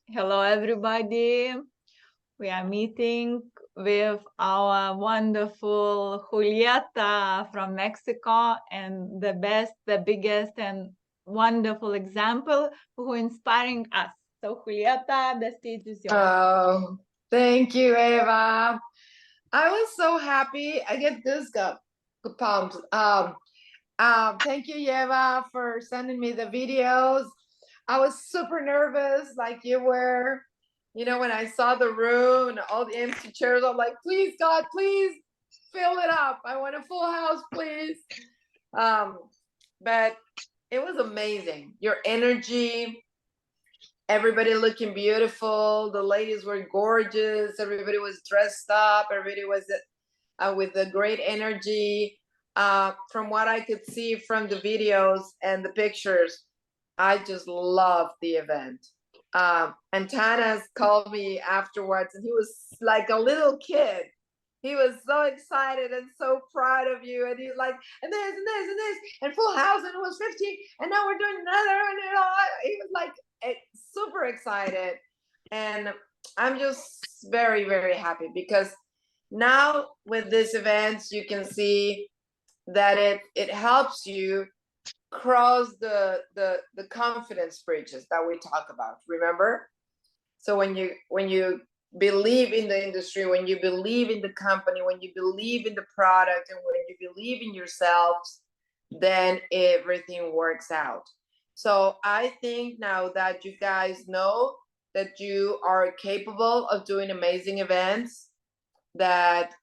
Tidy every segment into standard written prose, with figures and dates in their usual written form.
Hello, everybody. We are meeting with our wonderful Julieta from Mexico, and the best, the biggest, and wonderful example who inspiring us. So, Julieta, the stage is yours. Oh, thank you, Eva. I was so happy. I get goosebumps. Thank you, Eva, for sending me the videos. I was super nervous, like you were. You know, when I saw the room and all the empty chairs, I'm like, please, God, please fill it up. I want a full house, please. But it was amazing. Your energy, everybody looking beautiful. The ladies were gorgeous. Everybody was dressed up. Everybody was with a great energy. From what I could see from the videos and the pictures, I just loved the event. And Tanas called me afterwards, and he was like a little kid. He was so excited and so proud of you. And he's like, and this, and this, and this, and full house, and it was 50, and now we're doing another. And you know, he was like super excited. And I'm just very, very happy because now with these events, you can see that it helps you cross the confidence bridges that we talk about, remember? So when you believe in the industry, when you believe in the company, when you believe in the product, and when you believe in yourselves, then everything works out. So I think now that you guys know that you are capable of doing amazing events, that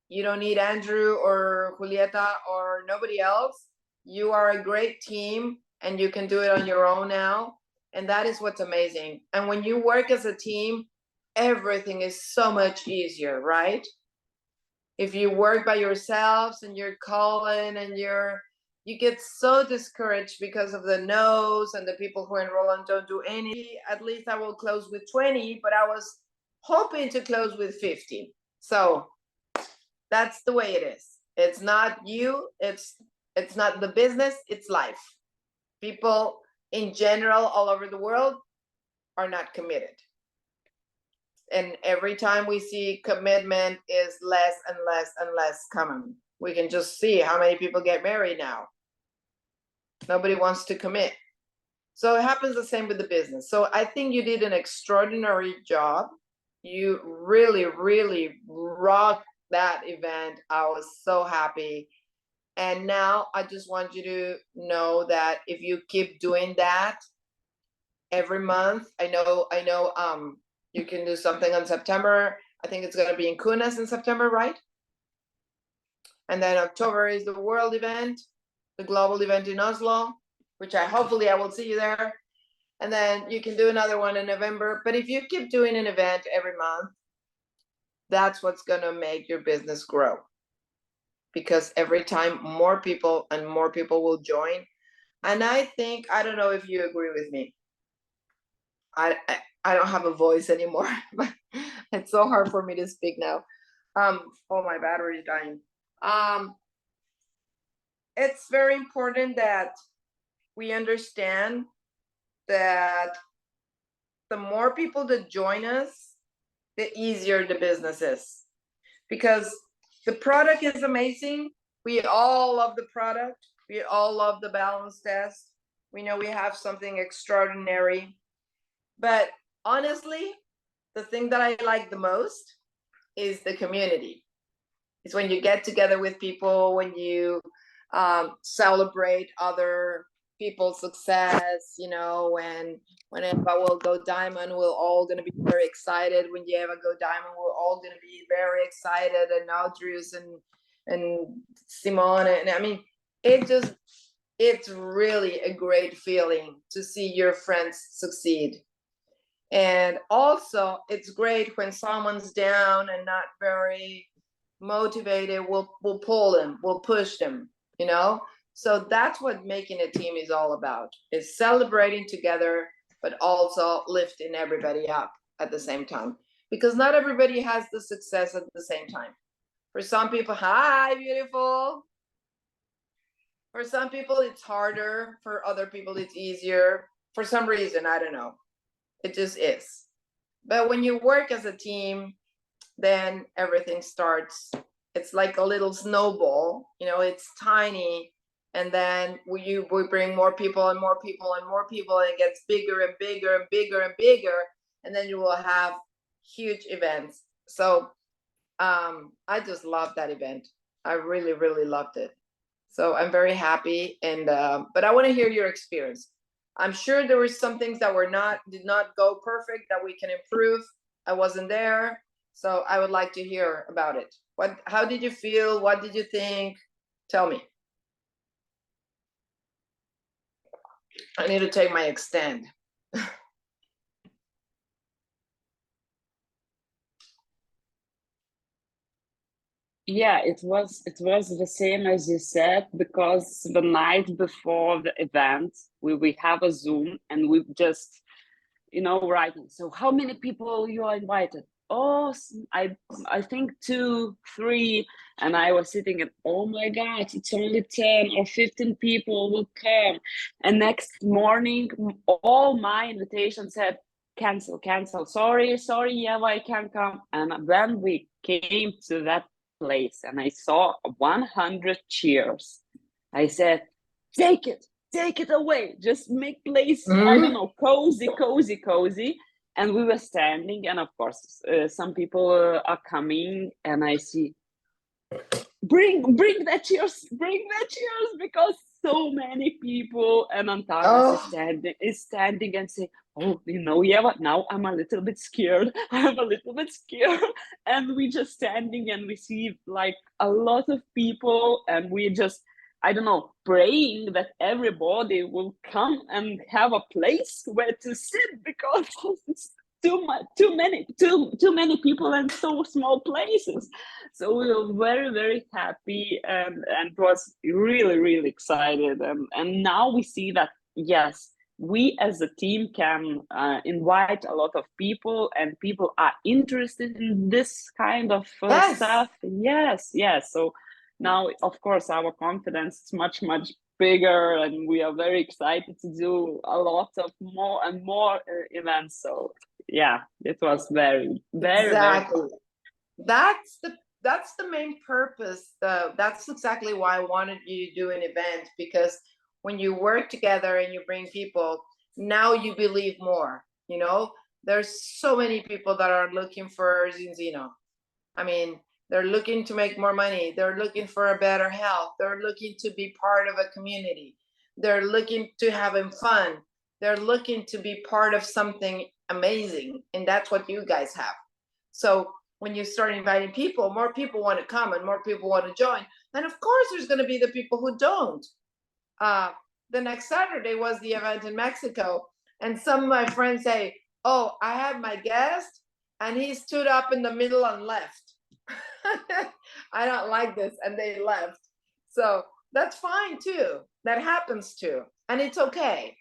you don't need Andrew or Julieta or nobody else. You are a great team and you can do it on your own now. And that is what's amazing. And when you work as a team, everything is so much easier, right? If you work by yourselves and you're calling and you get so discouraged because of the no's and the people who enroll and don't do any. At least I will close with 20, but I was hoping to close with 50. So that's the way it is. It's not you, it's not the business, it's life. People in general all over the world are not committed. And every time we see commitment is less and less and less common. We can just see how many people get married now. Nobody wants to commit. So it happens the same with the business. So I think you did an extraordinary job. You really, really rocked that event. I was so happy. And now I just want you to know that if you keep doing that every month, I know you can do something in September. I think it's going to be in Kunas in September, right? And then October is the world event, the global event in Oslo, which hopefully I will see you there. And then you can do another one in November. But if you keep doing an event every month, that's what's going to make your business grow. Because every time more people will join. And I think, I don't know if you agree with me. I don't have a voice anymore. It's so hard for me to speak now. Oh, my battery is dying. It's very important that we understand that the more people that join us, the easier the business is. Because the product is amazing. We all love the product. We all love the balance test. We know we have something extraordinary. But honestly, the thing that I like the most is the community. It's when you get together with people, when you celebrate other people's success, you know, when Eva will go diamond, we're all going to be very excited. When Eva go diamond, we're all going to be very excited. And Audrius and Simone, and I mean, it's really a great feeling to see your friends succeed. And also it's great when someone's down and not very motivated, we'll pull them, we'll push them, you know. So that's what making a team is all about, is celebrating together, but also lifting everybody up at the same time, because not everybody has the success at the same time. For some people, hi beautiful, for some people it's harder, for other people it's easier, for some reason, I don't know, it just is. But when you work as a team, then everything starts. It's like a little snowball, you know, it's tiny. And then we bring more people and more people and more people, and it gets bigger and bigger and bigger and bigger. And then you will have huge events. So I just loved that event. I really, really loved it. So I'm very happy. And but I want to hear your experience. I'm sure there were some things that did not go perfect, that we can improve. I wasn't there, so I would like to hear about it. How did you feel? What did you think? Tell me. I need to take my extend. Yeah, it was the same as you said, because the night before the event, we have a Zoom and we just, you know, writing. So how many people you are invited? Oh, I think 2, 3. And I was sitting and, oh my God, it's only 10 or 15 people will come. And next morning, all my invitations said, cancel, sorry, Eva, I can't come. And then we came to that place and I saw 100 chairs. I said, take it away, just make place, I don't know, cozy. And we were standing, and of course some people are coming, and I see, bring that chairs, because so many people. And Antanas is standing and say, oh, you know, yeah, but now I'm a little bit scared. And we just standing, and we see like a lot of people, and we just, I don't know, praying that everybody will come and have a place where to sit, because it's too many people and so small places. So we were very, very happy, and was really, really excited. And now we see that, yes, we as a team can invite a lot of people, and people are interested in this kind of stuff. Yes. So now, of course, our confidence is much, much bigger, and we are very excited to do a lot of more and more events. So yeah, it was very, very, exactly. very... That's the main purpose. That's exactly why I wanted you to do an event, because when you work together and you bring people, now you believe more. You know, there's so many people that are looking for Zinzino. I mean, they're looking to make more money. They're looking for a better health. They're looking to be part of a community. They're looking to having fun. They're looking to be part of something amazing. And that's what you guys have. So when you start inviting people, more people want to come and more people want to join. And of course, there's going to be the people who don't. The next Saturday was the event in Mexico. And some of my friends say, oh, I have my guest and he stood up in the middle and left. I don't like this. And they left. So that's fine too. That happens too. And it's okay.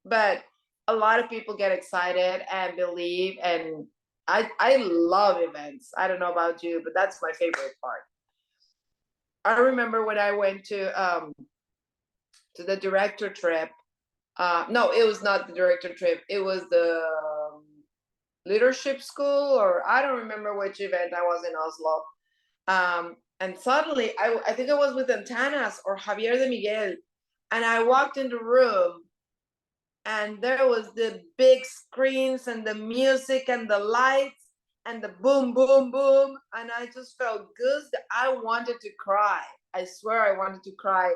But a lot of people get excited and believe, and I love events. I don't know about you, but that's my favorite part. I remember when I went to the director trip. No, it was not the director trip. It was the leadership school, or I don't remember which event. I was in Oslo. And suddenly, I think I was with Antanas or Javier de Miguel, and I walked in the room, and there was the big screens and the music and the lights and the boom, boom, boom. And I just felt good. I wanted to cry. I swear I wanted to cry.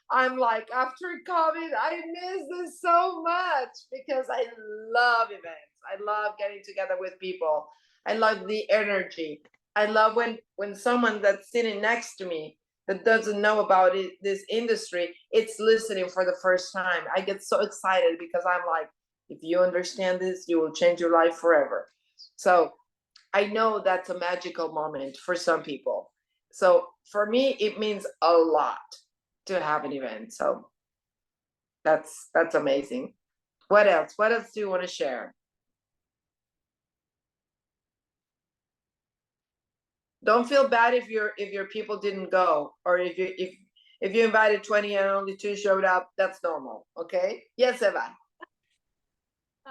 I'm like, after COVID, I miss this so much, because I love events. I love getting together with people. I love the energy. I love when someone that's sitting next to me that doesn't know about this industry, it's listening for the first time. I get so excited, because I'm like, if you understand this, you will change your life forever. So I know that's a magical moment for some people. So for me, it means a lot to have an event. So that's amazing. What else do you want to share? Don't feel bad if your people didn't go, or if you invited 20 and only 2 showed up. That's normal. Okay. Yes, Eva.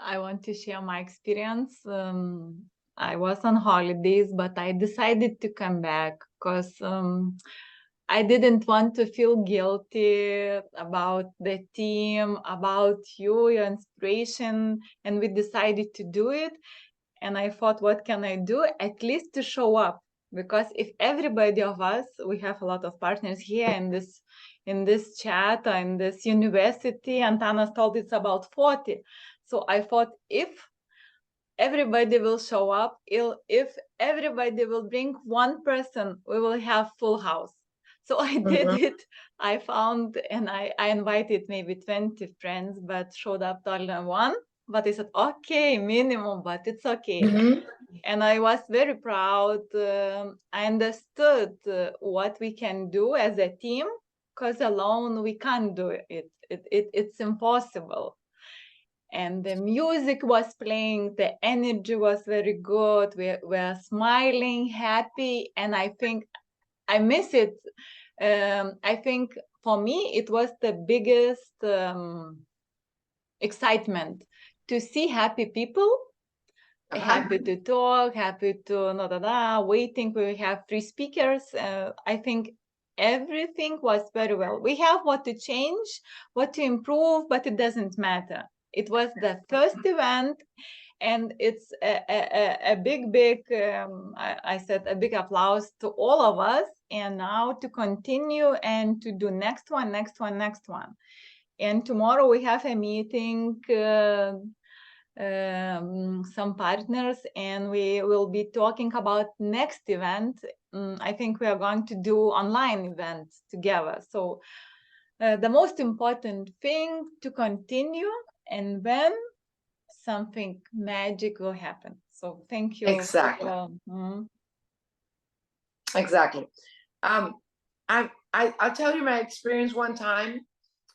I want to share my experience. I was on holidays, but I decided to come back because I didn't want to feel guilty about the team, about you, your inspiration, and we decided to do it. And I thought, what can I do? At least to show up, because if everybody of us, we have a lot of partners here in this chat, in this university, Antanas told it's about 40. So I thought, if everybody will show up, if everybody will bring one person, we will have full house. So I did it. I found, and I invited maybe 20 friends, but showed up only one. But I said, okay, minimum, but it's okay. And I was very proud. I understood what we can do as a team, because alone we can't do it. It's impossible. And the music was playing, the energy was very good. We were smiling, happy, and I think I miss it. I think for me it was the biggest excitement to see happy people, happy to talk, happy to waiting. We have 3 speakers. I think everything was very well. We have what to change, what to improve, but it doesn't matter. It was the first event, and it's a big, I said, a big applause to all of us. And now to continue and to do next one. And tomorrow we have a meeting, some partners, and we will be talking about next event. I think we are going to do online events together. So the most important thing to continue, and then something magic will happen. So thank you. Exactly. Exactly. I'll tell you my experience. One time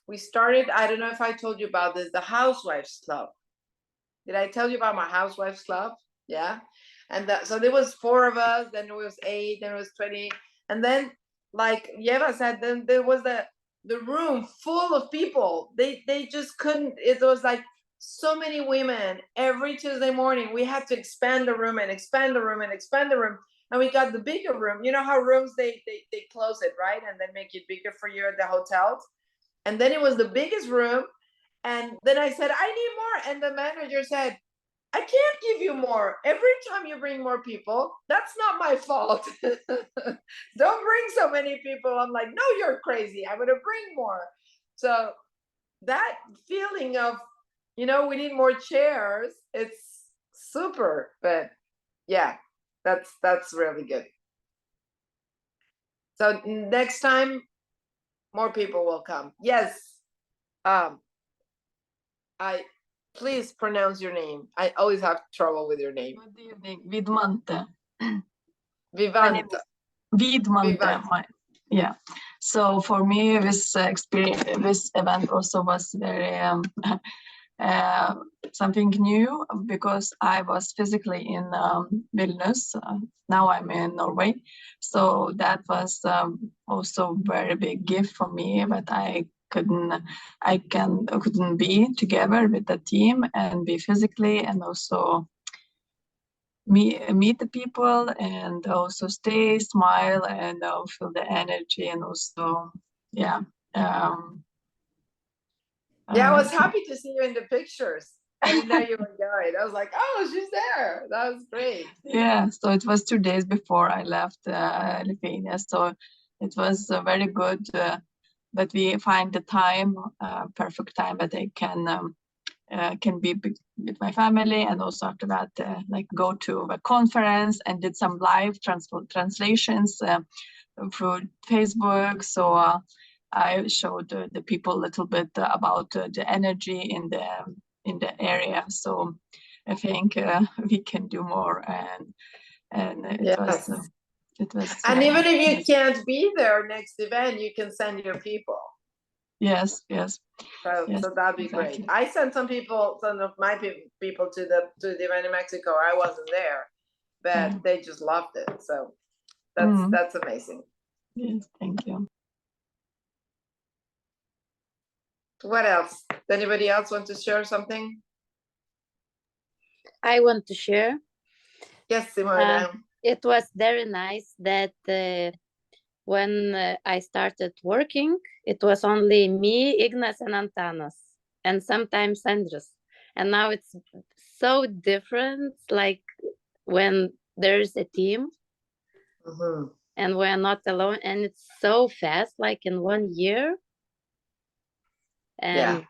we started, I don't know if I told you about this, the Housewives Club. Did I tell you about my Housewives Club? Yeah. And so there was 4 of us, then there was 8, then it was 20. And then, like Yeva said, then there was the room full of people. They just couldn't, it was like so many women. Every Tuesday morning, we had to expand the room and expand the room and expand the room. And we got the bigger room. You know how rooms, they close it, right? And then make it bigger for you at the hotels. And then it was the biggest room. And then I said, I need more. And the manager said, I can't give you more. Every time you bring more people, that's not my fault. Don't bring so many people. I'm like, no, you're crazy. I'm going to bring more. So that feeling of, we need more chairs, it's super. But yeah, that's really good. So next time, more people will come. Yes. Please pronounce your name. I always have trouble with your name. Good evening, Vidmante. Vivanta. Vidmante. Yeah. So for me, this experience, this event also was very something new, because I was physically in Vilnius. Now I'm in Norway. So that was also very big gift for me, but I couldn't be together with the team and be physically, and also meet the people, and also stay, smile, and feel the energy, and also I was happy to see you in the pictures. I didn't know you were going. I was like, oh, she's there. That was great. Yeah, so it was 2 days before I left Lithuania, so it was very good. But we find the time, perfect time, that I can be with my family, and also after that, like go to a conference, and did some live translations through Facebook. So I showed the people a little bit about the energy in the area. So I think we can do more, and it was. And even if you can't be there next event, you can send your people. Yes. So that'd be great. I sent some of my people to the event in Mexico. I wasn't there, but they just loved it. So that's amazing. Yes, thank you. What else? Does anybody else want to share something? I want to share. Yes, Simona. It was very nice that when I started working, it was only me, Ignas, and Antanas, and sometimes Andres. And now it's so different, like when there's a team and we're not alone, and it's so fast, like in 1 year. And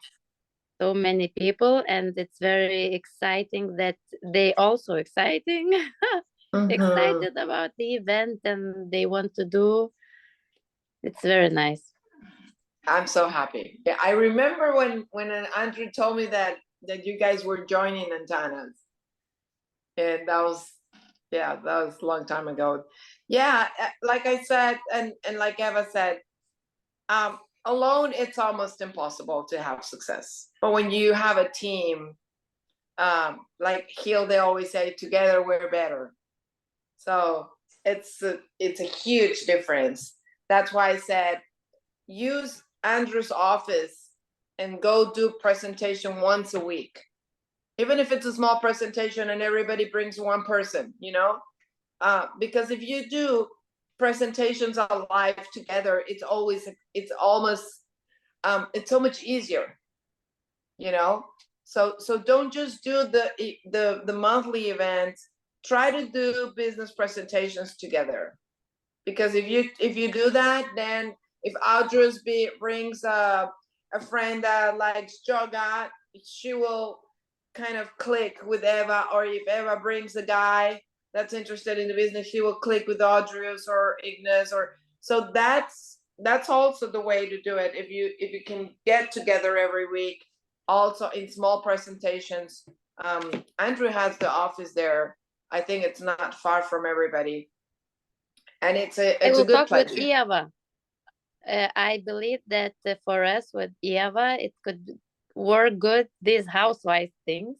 so many people, and it's very exciting that they also exciting excited about the event and they want to do. It's very nice. I'm so happy. Yeah, I remember when Andrew told me that you guys were joining Antanas, and that was a long time ago. Yeah, like I said, and like Eva said, alone it's almost impossible to have success. But when you have a team, like they always say, together we're better. So it's a huge difference. That's why I said use Andrew's office and go do presentation once a week, even if it's a small presentation and everybody brings one person, you know, because if you do presentations live together, it's so much easier, you know. So don't just do the monthly events. Try to do business presentations together, because if you do that, then if Audrey brings a friend that likes yoga, she will kind of click with Eva, or if Eva brings a guy that's interested in the business, she will click with Audrey's or Ignas, or so that's also the way to do it. If you can get together every week, also in small presentations. Andrew has the office there. I think it's not far from everybody. And it's a good place. With Eva. I believe that for us with Eva, it could work good, these housewife things.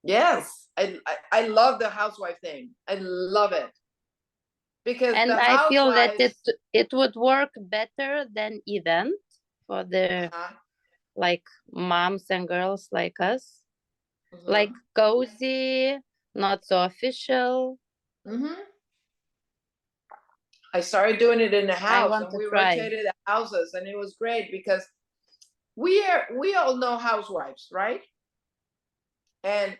Yes, I love the housewife thing. I love it. Because I feel that it would work better than event for the like moms and girls like us. Like cozy, not so official. I started doing it in the house, and we rotated the houses, and it was great because we all know housewives, right? And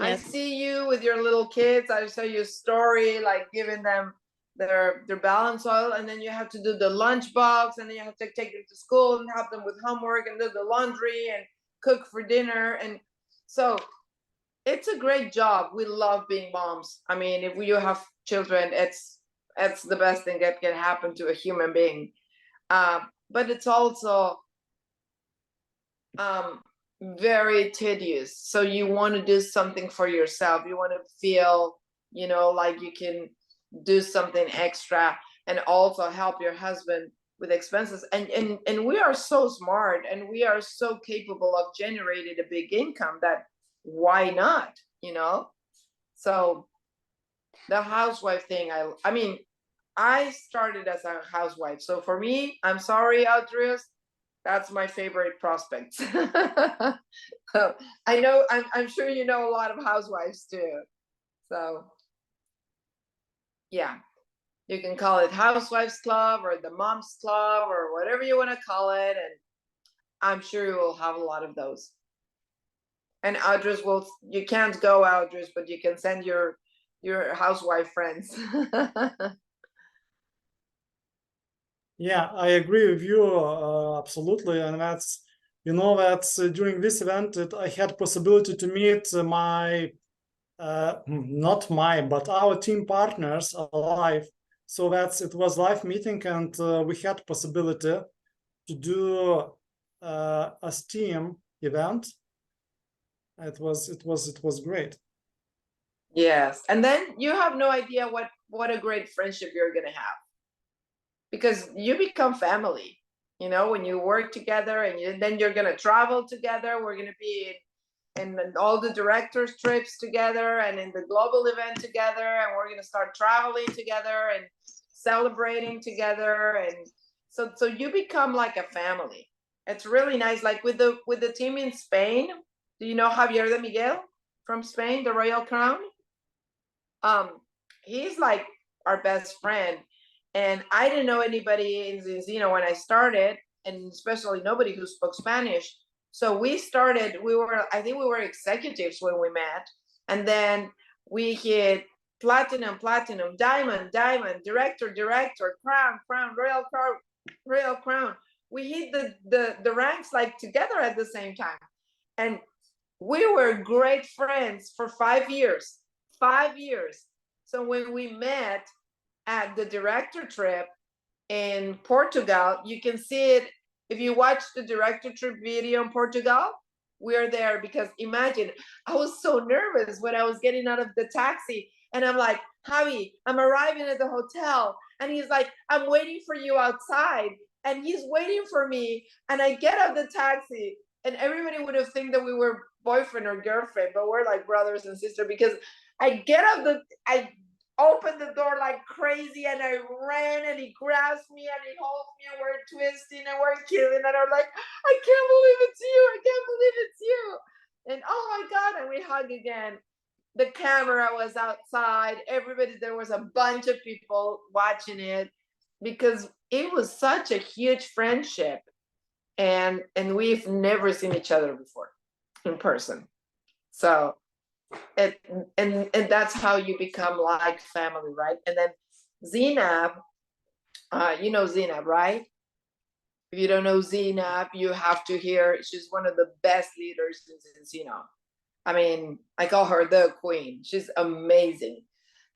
I see you with your little kids. I saw your story, like giving them their balance oil, and then you have to do the lunch box, and then you have to take them to school and help them with homework and do the laundry and cook for dinner. And so it's a great job. We love being moms. I mean, if you have children, it's the best thing that can happen to a human being. But it's also very tedious. So you want to do something for yourself. You want to feel, you know, like you can do something extra and also help your husband with expenses. And we are so smart and we are so capable of generating a big income that why not, you know? So the housewife thing, I mean, I started as a housewife. So for me, I'm sorry, Audrius, that's my favorite prospect. So I know, I'm sure you know a lot of housewives too. So yeah, you can call it Housewives Club or the Moms Club or whatever you want to call it. And I'm sure you will have a lot of those. And Audrey's you can't go Audrey's, but you can send your housewife friends. Yeah, I agree with you absolutely, and that's, you know, that during this event I had possibility to meet my not my but our team partners live. So it was live meeting, and we had possibility to do a team event. It was great. Yes, and then you have no idea what a great friendship you're gonna have, because you become family, you know, when you work together, and then you're gonna travel together. We're gonna be in all the directors' trips together and in the global event together, and we're gonna start traveling together and celebrating together. And so you become like a family. It's really nice. Like with the team in Spain, do you know Javier de Miguel from Spain, the Royal Crown. He's like our best friend. And I didn't know anybody in Zinzino when I started, and especially nobody who spoke Spanish. So we started, I think we were executives when we met. And then we hit platinum, diamond, director, crown, royal crown. We hit the ranks like together at the same time. And we were great friends for 5 years. 5 years. So when we met at the director trip in Portugal, you can see it. If you watch the director trip video in Portugal, we're there because imagine, I was so nervous when I was getting out of the taxi, and I'm like, Javi, I'm arriving at the hotel. And he's like, I'm waiting for you outside. And he's waiting for me. And I get out of the taxi, and everybody would have think that we were boyfriend or girlfriend, but we're like brothers and sisters, because I opened the door like crazy, and I ran, and he grabs me and he holds me, and we're twisting and we're killing, and I'm like, I can't believe it's you, I can't believe it's you. And oh my God, and we hug again. The camera was outside, everybody, there was a bunch of people watching it, because it was such a huge friendship, and we've never seen each other before in person. So and that's how you become like family, right? And then Zinab, you know Zinab, right? If you don't know Zinab, you have to hear, she's one of the best leaders in Zinab. I mean, I call her the queen. She's amazing.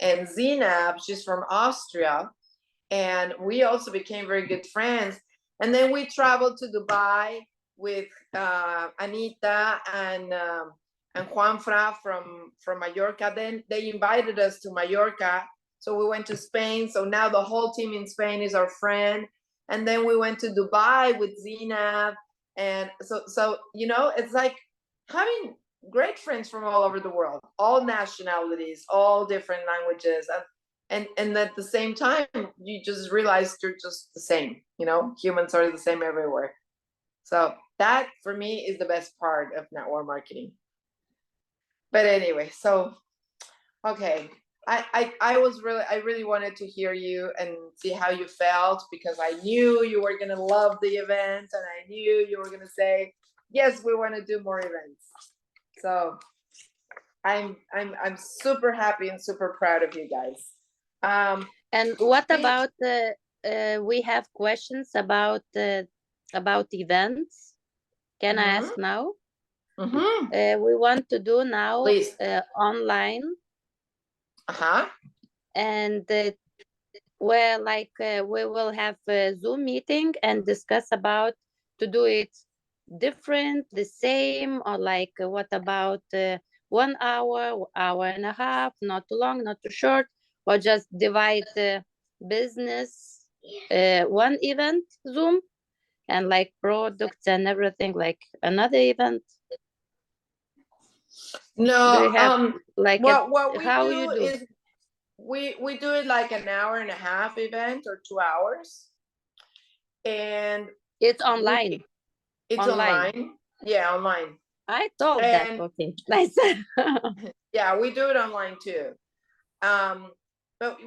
And Zinab, she's from Austria, and we also became very good friends. And then we traveled to Dubai with Anita and Juanfra from Mallorca. Then they invited us to Mallorca, so we went to Spain. So now the whole team in Spain is our friend. And then we went to Dubai with Zinab, and so you know, it's like having great friends from all over the world, all nationalities, all different languages, and at the same time, you just realize you're just the same. You know, humans are the same everywhere. So that for me is the best part of network marketing. But anyway, so okay, I really wanted to hear you and see how you felt, because I knew you were gonna love the event, and I knew you were gonna say, yes, we want to do more events. So I'm super happy and super proud of you guys. And what about we have questions about events. Can I ask now? We want to do now online. And where like we will have a Zoom meeting and discuss about to do it different, the same, or like what about 1 hour, hour and a half, not too long, not too short, or just divide the business one event Zoom, and like products and everything like another event? No, do you have, like what we how do you do is we do it like an hour and a half event or 2 hours, and it's online? It's online. Yeah, online. I thought that. Okay, nice. Yeah, we do it online too. But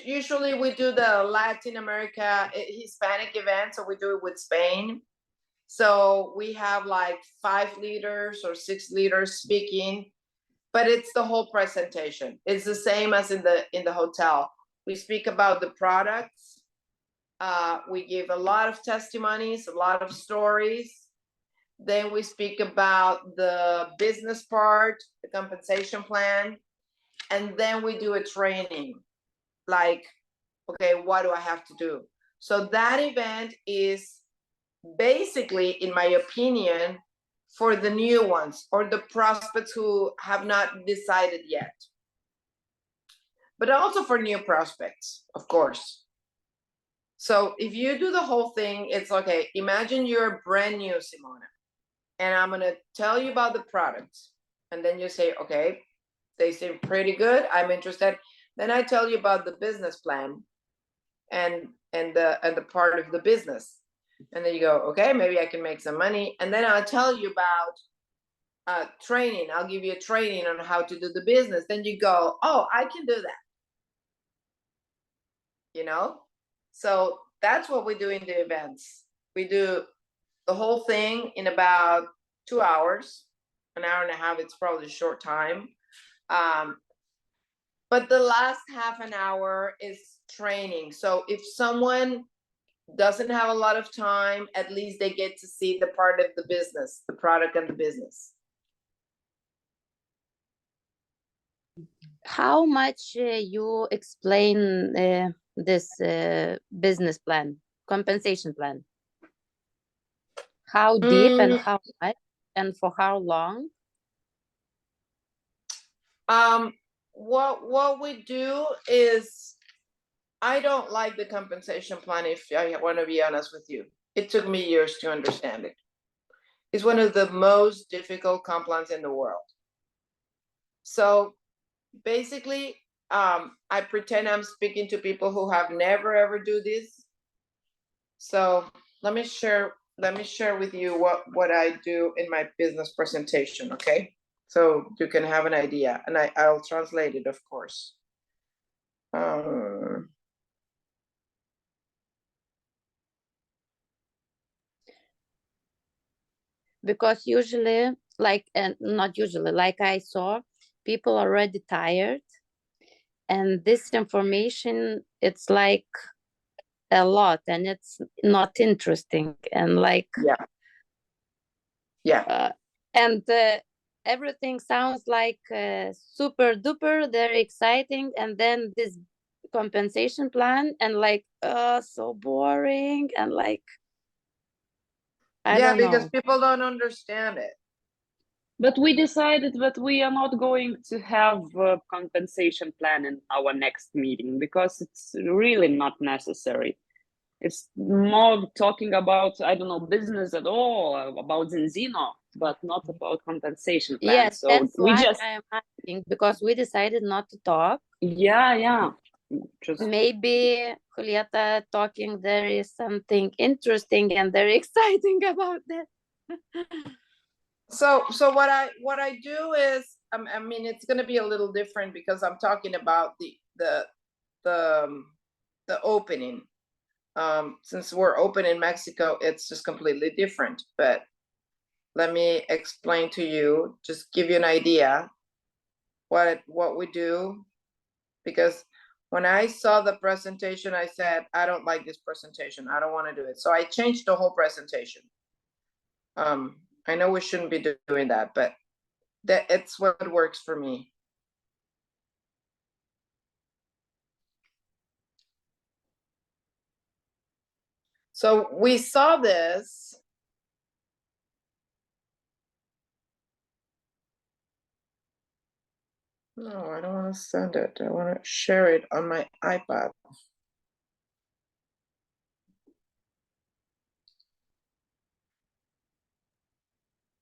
usually we do the Latin America Hispanic event, so we do it with Spain. So we have like 5 leaders or 6 leaders speaking, but it's the whole presentation. It's the same as in the hotel. We speak about the products. We give a lot of testimonies, a lot of stories. Then we speak about the business part, the compensation plan, and then we do a training. Like, okay, what do I have to do? So that event is basically, in my opinion, for the new ones or the prospects who have not decided yet. But also for new prospects, of course. So if you do the whole thing, it's okay. Imagine you're brand new, Simona, and I'm gonna tell you about the products. And then you say, okay, they seem pretty good, I'm interested. Then I tell you about the business plan and the part of the business. And then you go, okay, maybe I can make some money. And then I'll tell you about training. I'll give you a training on how to do the business. Then you go, oh, I can do that. You know? So that's what we do in the events. We do the whole thing in about 2 hours, an hour and a half. It's probably a short time. But the last half an hour is training. So if someone doesn't have a lot of time, at least they get to see the part of the business, the product and the business. How much you explain this business plan, compensation plan? How deep and how much and for how long? What we do is, I don't like the compensation plan, if I want to be honest with you. It took me years to understand it. It's one of the most difficult comp plans in the world. So basically, I pretend I'm speaking to people who have never ever do this. So let me share with you what I do in my business presentation, okay? So you can have an idea, and I'll translate it, of course. Because usually, like, and not usually, like I saw, people already tired, and this information, it's like a lot, and it's not interesting, and like and everything sounds like super duper, very exciting, and then this compensation plan, and like so boring, and like I don't because know. people don't understand it. But we decided that we are not going to have a compensation plan in our next meeting because it's really not necessary. It's more talking about, I don't know, business at all, about Zinzino, but not about compensation plan. Yes, so that's we why just, I am asking, because we decided not to talk. yeah. Just maybe Julieta talking, there is something interesting and very exciting about that. So what I do is, I mean, it's going to be a little different because I'm talking about the opening. Since we're open in Mexico, it's just completely different. But let me explain to you, just give you an idea what we do, because when I saw the presentation, I said, I don't like this presentation. I don't want to do it. So I changed the whole presentation. I know we shouldn't be doing that, but it's what works for me. So we saw this. No, I don't want to send it. I want to share it on my iPad.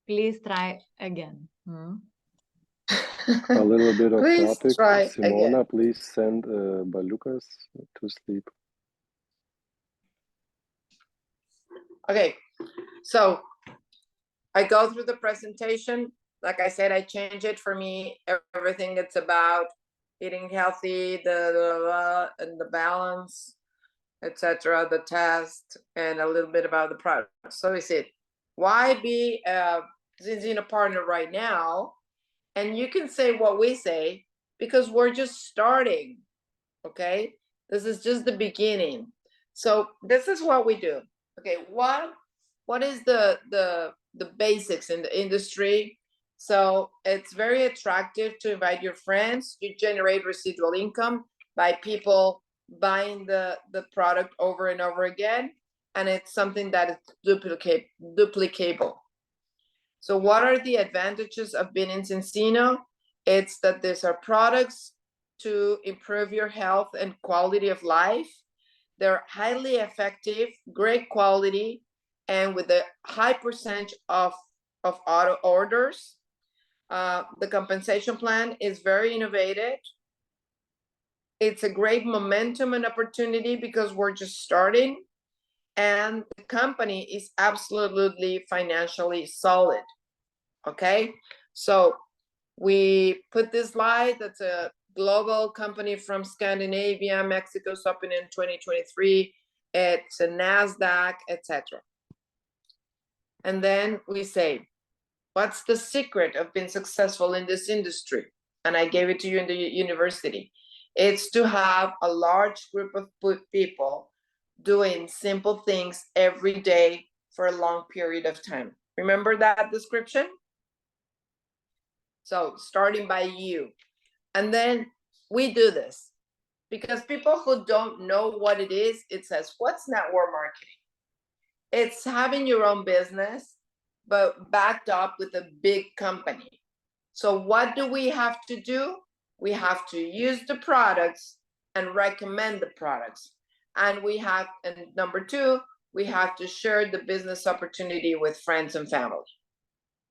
Please try again. A little bit of Please topic. try Simona, again. please send Balukas to sleep. Okay, so I go through the presentation. Like I said, I change it. For me, everything it's about eating healthy, and the balance, etc., the test, and a little bit about the product. So is it, why be a Zinzino partner right now? And you can say what we say, because we're just starting, okay? This is just the beginning. So this is what we do. Okay, what is the basics in the industry? So it's very attractive to invite your friends. You generate residual income by people buying the product over and over again, and it's something that is duplicable. So what are the advantages of being in Zinzino? It's that these are products to improve your health and quality of life. They're highly effective, great quality, and with a high percentage of auto orders. The compensation plan is very innovative. It's a great momentum and opportunity because we're just starting, and the company is absolutely financially solid. Okay, so we put this slide. That's a global company from Scandinavia. Mexico's open in 2023. It's a NASDAQ, etc. And then we say, what's the secret of being successful in this industry? And I gave it to you in the university. It's to have a large group of people doing simple things every day for a long period of time. Remember that description? So starting by you. And then we do this because people who don't know what it is, it says, what's network marketing? It's having your own business, but backed up with a big company. So what do we have to do? We have to use the products and recommend the products. And we have, and number two, we have to share the business opportunity with friends and family.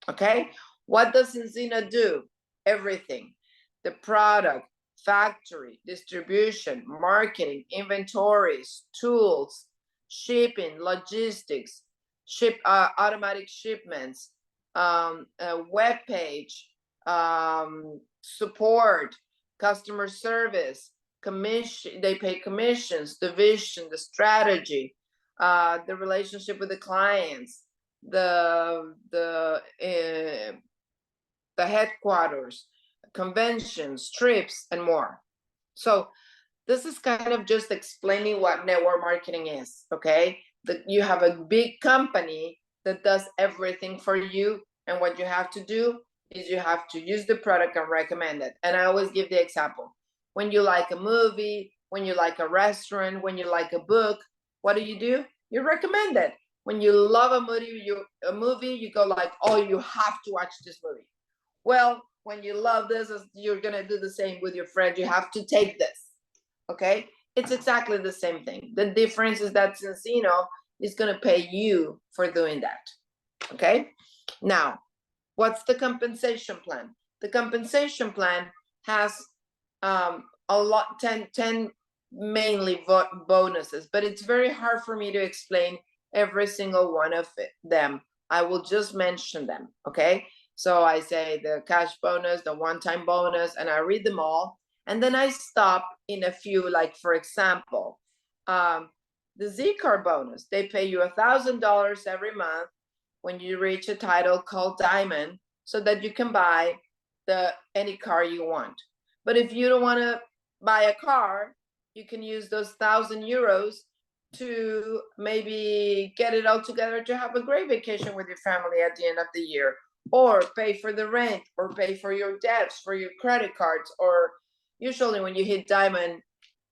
Okay, what does Enzina do? Everything. The product, factory, distribution, marketing, inventories, tools, shipping, logistics, automatic shipments, web page, support, customer service, commission, they pay commissions, the vision, the strategy, the relationship with the clients, the headquarters, conventions, trips, and more. So this is kind of just explaining what network marketing is, okay? That you have a big company that does everything for you, and what you have to do is you have to use the product and recommend it. And I always give the example. When you like a movie, when you like a restaurant, when you like a book, what do? You recommend it. When you love a movie, you go like, oh, you have to watch this movie. Well, when you love this, you're gonna do the same with your friend. You have to take this, okay? It's exactly the same thing. The difference is that Enzina is gonna pay you for doing that, okay? Now, what's the compensation plan? The compensation plan has a lot, 10 mainly bonuses, but it's very hard for me to explain every single one of them. I will just mention them, okay? So I say the cash bonus, the one-time bonus, and I read them all. And then I stop in a few, like for example, the Z-Car bonus, they pay you $1,000 every month when you reach a title called Diamond, so that you can buy any car you want. But if you don't want to buy a car, you can use those 1,000 euros to maybe get it all together to have a great vacation with your family at the end of the year, or pay for the rent, or pay for your debts, for your credit cards, or usually when you hit Diamond,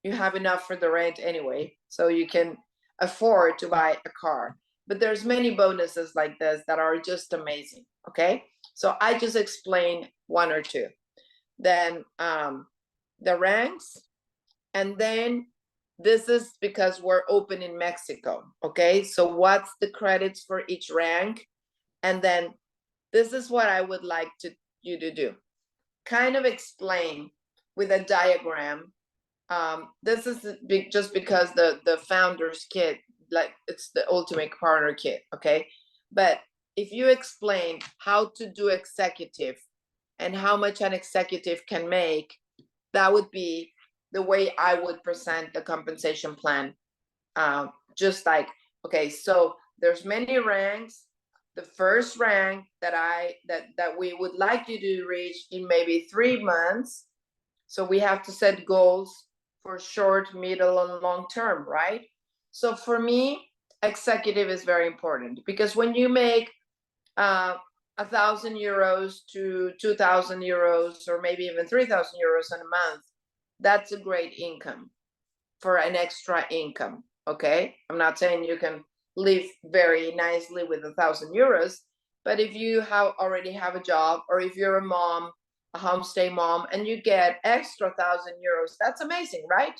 you have enough for the rent anyway, so you can afford to buy a car. But there's many bonuses like this that are just amazing, okay? So I just explained one or two. Then the ranks, and then this is because we're open in Mexico, okay? So what's the credits for each rank? And then this is what I would like you to do. Kind of explain with a diagram. This is just because the founder's kit, like it's the ultimate partner kit, okay? But if you explain how to do executive and how much an executive can make, that would be the way I would present the compensation plan. Just like, okay, so there's many ranks. The first rank that we would like you to reach in maybe 3 months. So we have to set goals for short, middle, and long term, right? So for me, executive is very important, because when you make 1,000 euros to 2,000 euros, or maybe even 3,000 euros in a month, that's a great income for an extra income, okay? I'm not saying you can live very nicely with 1,000 euros, but if you already have a job, or if you're a mom, a homestay mom, and you get extra 1,000 euros, that's amazing, right?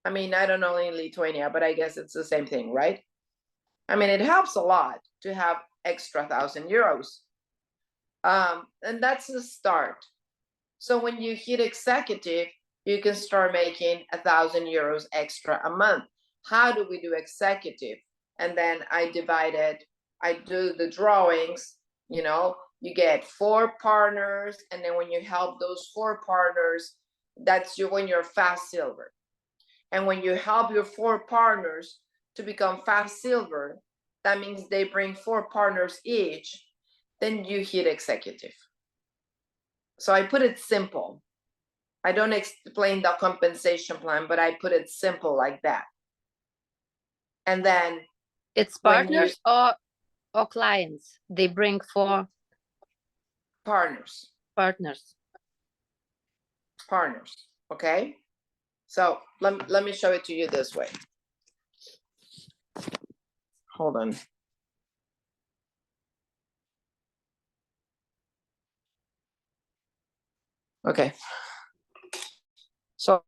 I mean, I don't know in Lithuania, but I guess it's the same thing, right? I mean, it helps a lot to have extra 1,000 euros. And that's the start. So when you hit executive, you can start making 1,000 euros extra a month. How do we do executive? And then I do the drawings, you get 4 partners, and then when you help those 4 partners, that's when you're fast silver. And when you help your 4 partners to become fast silver, that means they bring 4 partners each, then you hit executive. So I put it simple. I don't explain the compensation plan, but I put it simple like that. And then It's when partners or clients. They bring 4 partners, partners. okay? So let me show it to you this way. Hold on. Okay. So